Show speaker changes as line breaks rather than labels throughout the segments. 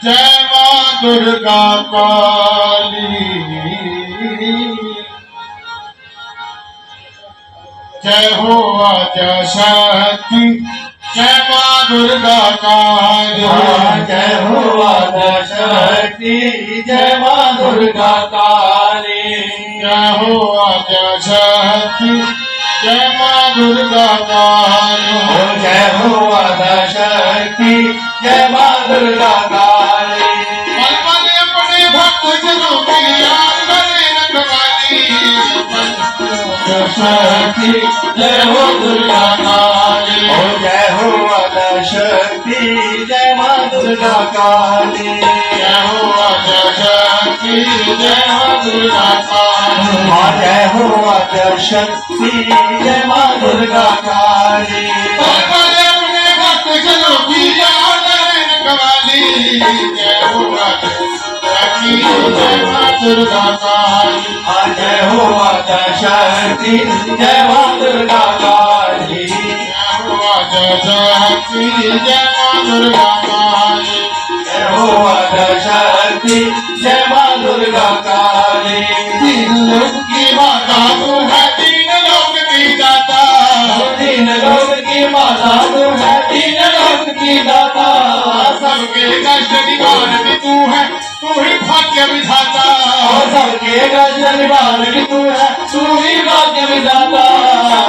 जय मां दुर्गा काली, जय हो आद्या शक्ति, जय मां दुर्गा काली,
जय हो आद्या शक्ति, जय मां दुर्गा काली,
जय हो आद्या शक्ति, जय मां दुर्गा काली,
जय हो आद्या शक्ति, जय मां दुर्गा काली।
पल पल अपने भक्त जनों की याद करे रखवाली,
शक्ति जय हो दुर्गा काली, जय हो आद्या शक्ति, जय मां दुर्गा काली,
जय हो आद्या शक्ति, जय मां दुर्गा काली,
जय हो आद्या शक्ति, जय मां दुर्गा काली।
पल पल अपने भक्त जनों की याद करे रखवाली, जय हो आद्या शक्ति, जय मां दुर्गा काली,
जय हो आद्या शक्ति, जय मां दुर्गा काली,
जय हो आद्या शक्ति, जय मां दुर्गा काली,
जय हो आद्या शक्ति, जय मां दुर्गा काली।
तीन लोक की माता तू है, तीन लोक की दाता,
तीन लोक की माता तू है, तीन लोक की दाता,
सबके कष्ट निवारण तू है, तू ही भाग्य विधाता,
सबके कष्ट निवारण तू है, तू ही भाग्य विधाता।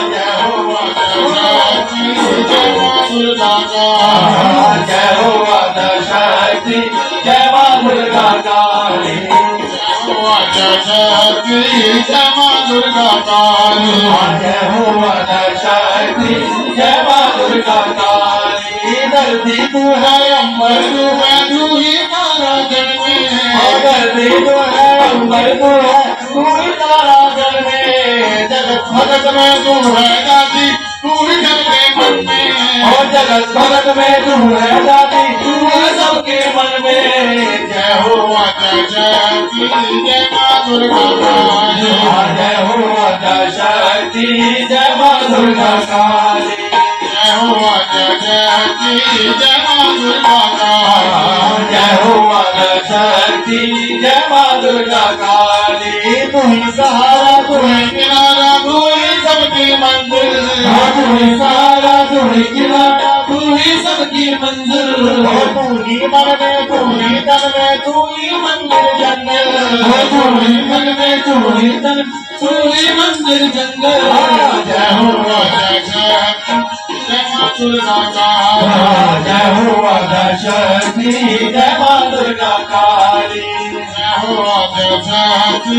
जय हो आद्या शक्ति, जय मां दुर्गा काली,
जय हो आद्या शक्ति, जय मां दुर्गा काली,
जय हो आद्या शक्ति, जय मां दुर्गा काली,
जय हो आद्या शक्ति, जय मां दुर्गा काली। धरती तू है,
अंबर तू है, तू ही तारा जल में है,
धरती तू है, अंबर तू है, तू ही तारा जल में।
जगत भगत में तू है दादी, तू ही सबके मन में है,
और जगत भगत में तू है दादी, तू है सबके मन में।
जय हो आद्या शक्ति, जय मां दुर्गा काली,
जय हो आद्या शक्ति, जय मां दुर्गा काली,
जय हो आद्या शक्ति, जय मां दुर्गा काली,
जय हो आद्या शक्ति, जय मां दुर्गा काली। तू ही सहारा, तू
तू
ही
है किनारा, तू ही सबकी मंजिल,
तू ही सहारा, तू ही किनारा, तू ही सबकी मंजिल।
तू ही मन में, तू ही तन में, तू ही मंदिर जंगल,
तू ही मन में, तू ही तन, तू ही मंदिर जंगल।
जय हो आद्या शक्ति, जय मां दुर्गा काली,
जय हो आद्या शक्ति, जय मां दुर्गा काली,
जय हो आद्या शक्ति,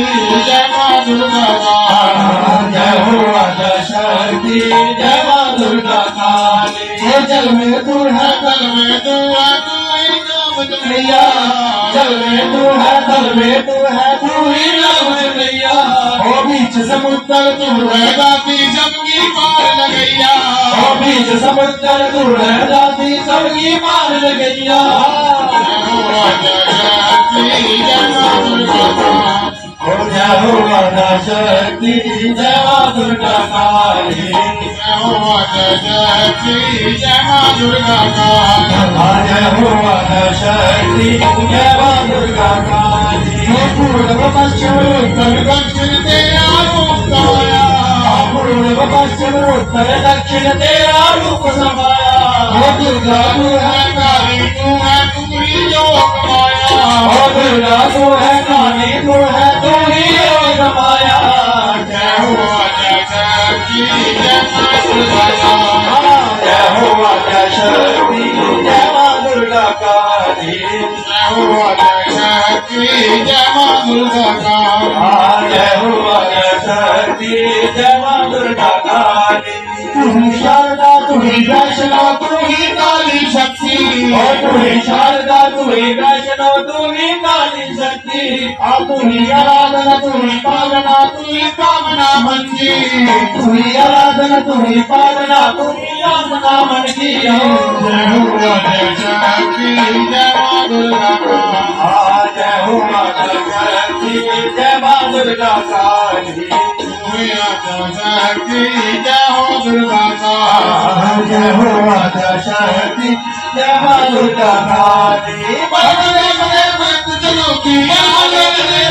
जय मां दुर्गा काली,
जय हो आद्या शक्ति, जय मां दुर्गा काली। जल में तू है,
तल में तू है, तू ही नाम
मैया, जल में तू है, थल में तू है, तू ही नाम है मैया। ओ बीच समुद्र तू है,
दाती सबकी पार लगैया,
ओ बीच समुद्र तू है दादी, सबकी पार लगैया।
जय हो आद्या शक्ति, जय मां दुर्गा काली,
जय हो आद्या शक्ति, जय मां दुर्गा काली,
जय हो आद्या शक्ति, जय मां दुर्गा काली,
जय हो आद्या शक्ति, जय मां दुर्गा काली। पूर्व पश्चिम उत्तर
दक्षिण तेरा रूप गाया,
पूर्व पश्चिम उत्तर दक्षिण तेरा रूप समाया। दुर्गा तू है
काली तू है, तू ही योग माया,
दुर्गा तू है काली, तू है तू ही योग माया।
जय हो आद्या शक्ति, जय मां दुर्गा काली,
जय हो आद्या शक्ति, जय मां दुर्गा काली,
जय हो आद्या शक्ति, जय मां दुर्गा काली,
जय हो आद्या शक्ति, जय मां दुर्गा काली। तू ही शारदा, तू ही वैष्णव, तू ही काली शक्ति, तू ही शारदा, तू ही वैष्णव, तू ही काली शक्ति। तू ही आराधना, तू ही पालना, तू ही कामना मन की, तू ही आराधना, तू ही पालना, तू ही कामना मन की।
जय हो आद्या शक्ति, जय मां दुर्गा काली,
जय हो आद्या शक्ति, जय मां दुर्गा काली,
तू ही आद्या शक्ति, जय हो दुर्गा काली,
जय हो आद्या शक्ति, जय मां दुर्गा काली।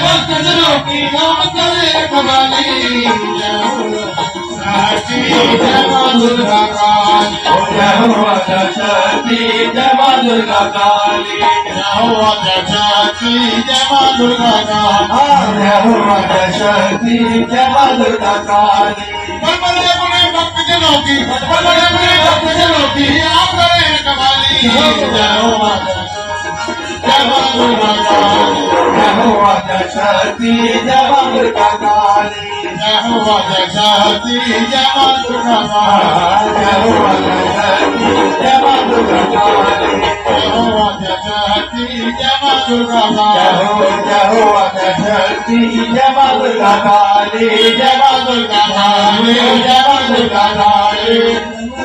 भक्त जनों की नाम करे कवाली जय हो साची जय मां दुर्गा काली
जय हो आद्या शक्ति जय मां दुर्गा काली
जय हो आद्या शक्ति जय मां दुर्गा काली
जय हो आद्या शक्ति जय मां दुर्गा काली
बड़े बड़े भक्त जनों की बड़े बड़े भक्त जनों की आप करे कवाली जय हो आद्या जय मां दुर्गा काली
जय हो आद्या शक्ति जय मां दुर्गा काली
जय हो आद्या शक्ति जय मां दुर्गा काली
जय हो आद्या शक्ति जय मां दुर्गा काली
जय हो आद्या शक्ति जय मां दुर्गा
जय
काली
हो आद्या शक्ति जय मां दुर्गा काली
जय मां दुर्गा काली जय मां दुर्गा काली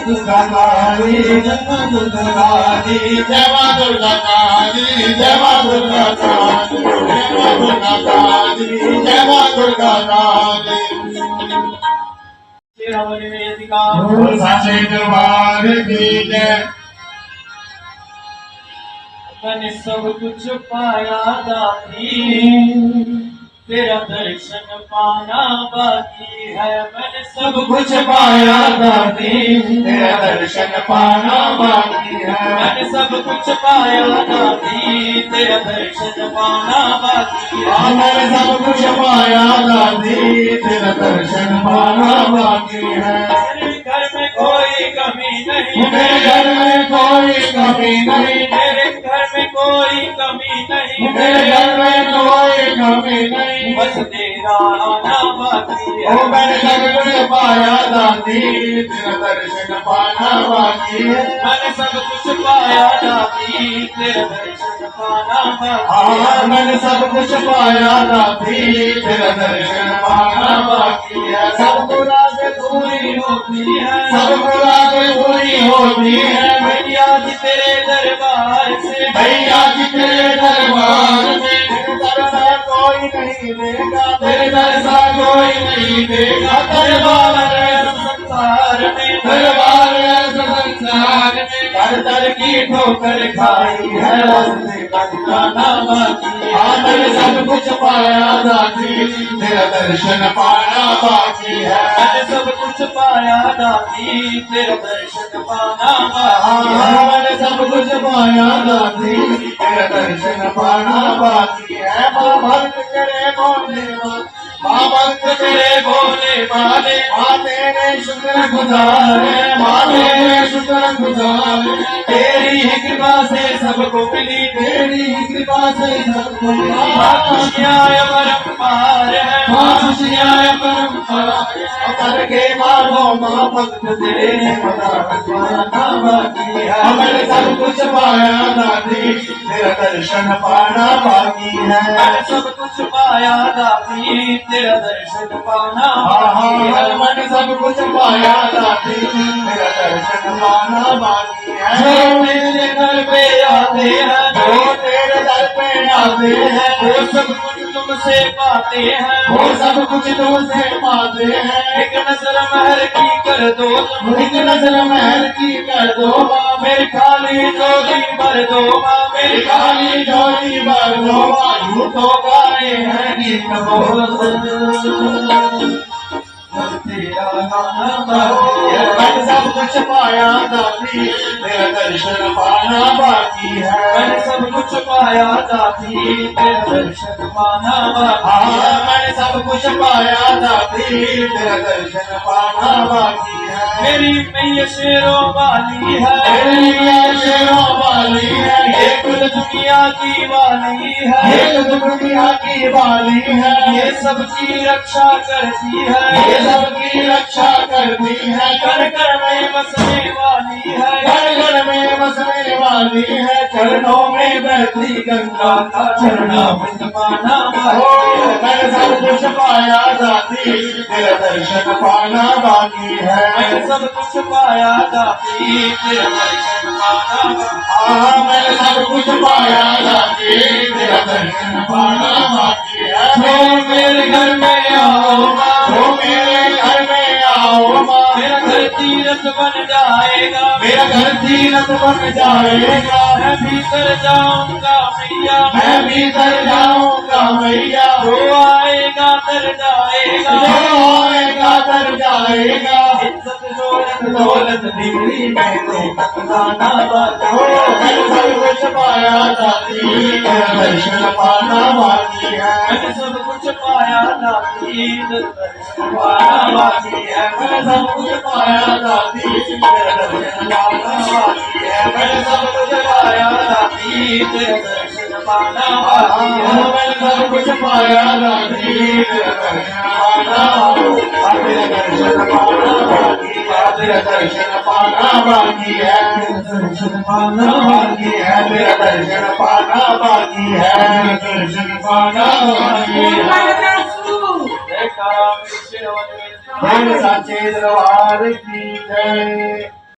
दुर्गा काली जय मां दुर्गा काली
जय मां दुर्गा काली जय मां दुर्गा काली जय मां दुर्गा काली जय मां दुर्गा काली बोल साचे दरबार की जय
मैंने सब कुछ पाया दाती तेरा दर्शन पाना बाकी है मैंने सब कुछ पाया दाती तेरा दर्शन पाना बाकी है मैंने सब कुछ पाया दाती तेरा दर्शन पाना बाकी है
मैंने सब कुछ पाया दादी तेरा दर्शन पाना बाकी है
मेरे घर में कोई कमी नहीं
मेरे घर में कोई कमी नहीं
मेरे घर में कोई कमी नहीं
मेरे घर में कोई कमी नहीं
बस तेरा आना बाकी है
ओ मैंने सब कुछ पाया दादी तेरा दर्शन पाना बाकी है
मैंने सब कुछ पाया दादी तेरा दर्शन पाना बाकी है
मैंने सब कुछ पाया दादी तेरा दर्शन पाना बाकी है सब मुरादें पूरी होती है सब मुरादें पूरी होती है
भैया जी तेरे दरबार से
भैया जी तेरे दरबार में तेरे दर्शन कोई नहीं देगा तेरे दर्शन कोई नहीं देगा दरबार है
संसार में
दरबार है संसार में
दर दर की ठोकर खाई है रास्ते का ठिकाना बाकी है
मैंने सब कुछ पाया दादी तेरा दर्शन पाना बाकी है
मैंने सब कुछ पाया दादी तेरा दर्शन पाना बाकी है
मैंने सब कुछ पाया दादी तेरा दर्शन पाना बाकी है माँ भक्त करे बोले माँ भक्त करे बोले वाले माँ तेरे शुक्र गुजार माँ तेरे शुक्र गुजार
तेरी ही कृपा से सबको मिली
तेरी कृपा से सबको
खुशियाँ परम्पार है
खुशियाँ परम्परा करके मानो माँ भक्त तेरे पाना बाकी है मैंने सब कुछ पाया दादी तेरा दर्शन पाना बाकी है
मैंने सब कुछ पाया दादी तेरा दर्शन पाना बाकी है
मैंने सब कुछ पाया दादी तेरा दर्शन पाना बाकी है
जो मेरे घर पे आते हैं
जो तेरे दर पे आते हैं
वो सब कुछ तुमसे पाते हैं
वो सब कुछ तुमसे पाते हैं
एक नजर महर की कर दो
एक नजर महल की कर दो
माँ मेरी खाली जोड़ी भर दो माँ मेरी
काली जोड़ी भर दो वायु तो गाए हैं गीत
तेरा नाम बाकी है
मैंने सब कुछ पाया दादी तेरा दर्शन पाना बाकी है
मैंने सब कुछ पाया दादी तेरा दर्शन पाना बाकी है
मैंने सब कुछ पाया दादी तेरा दर्शन पाना बाकी है
मेरी मैया शेरों वाली है
मेरी मैया शेरों वाली है
ये कुल दुनिया की वाली है
एक दुनिया की वाली है
ये सबकी रक्षा करती
ये
है
सबकी रक्षा करती है
कर कर में बसने वाली है
घर घर में बसने वाली है चरणों में बहती गंगा का
चरणामृत पाना
ओ
बाकी है
मैंने सब कुछ पाया दादी तेरा दर्शन पाना बाकी है
मैंने सब कुछ पाया दादी तेरा दर्शन पाना बाकी
मैंने सब कुछ पाया दादी तेरा दर्शन पाना बाकी है
है मेरे घर में आओ माँ
तो मेरे घर में आओ माँ
मेरा घर तीरथ बन जाएगा
मेरा घर तीरथ बन जाएगा
मैं भीतर जाऊंगा मैया
मैं भीतर जाऊंगा मैया
जो आएगा तर जाएगा,
जो आएगा तर जाएगा
इज्जत शोहरत दौलत डिग्री में तो खजाना बाकी
ओ मैंने सब कुछ पाया दाती तेरा दर्शन पाना बाकी है
मैंने सब कुछ पाया दाती दर्शन पाना बाकी है
मैंने सब कुछ पाया दाती तेरा दर्शन पाना बाकी है
मैंने सब कुछ पाया दाती तेरा दर्शन पाना बाकी है
मैंने सब कुछ पाया दाती तेरा दर्शन पाना तेरा दर्शन पाना बाकी है तेरा दर्शन पाना बाकी है दर्शन पाना बाकी है तेरा दर्शन पाना बाकी है दर्शन पाना बाकी है
जयकारा मेरे शेरवाले
बोल साचे दरबार की जय।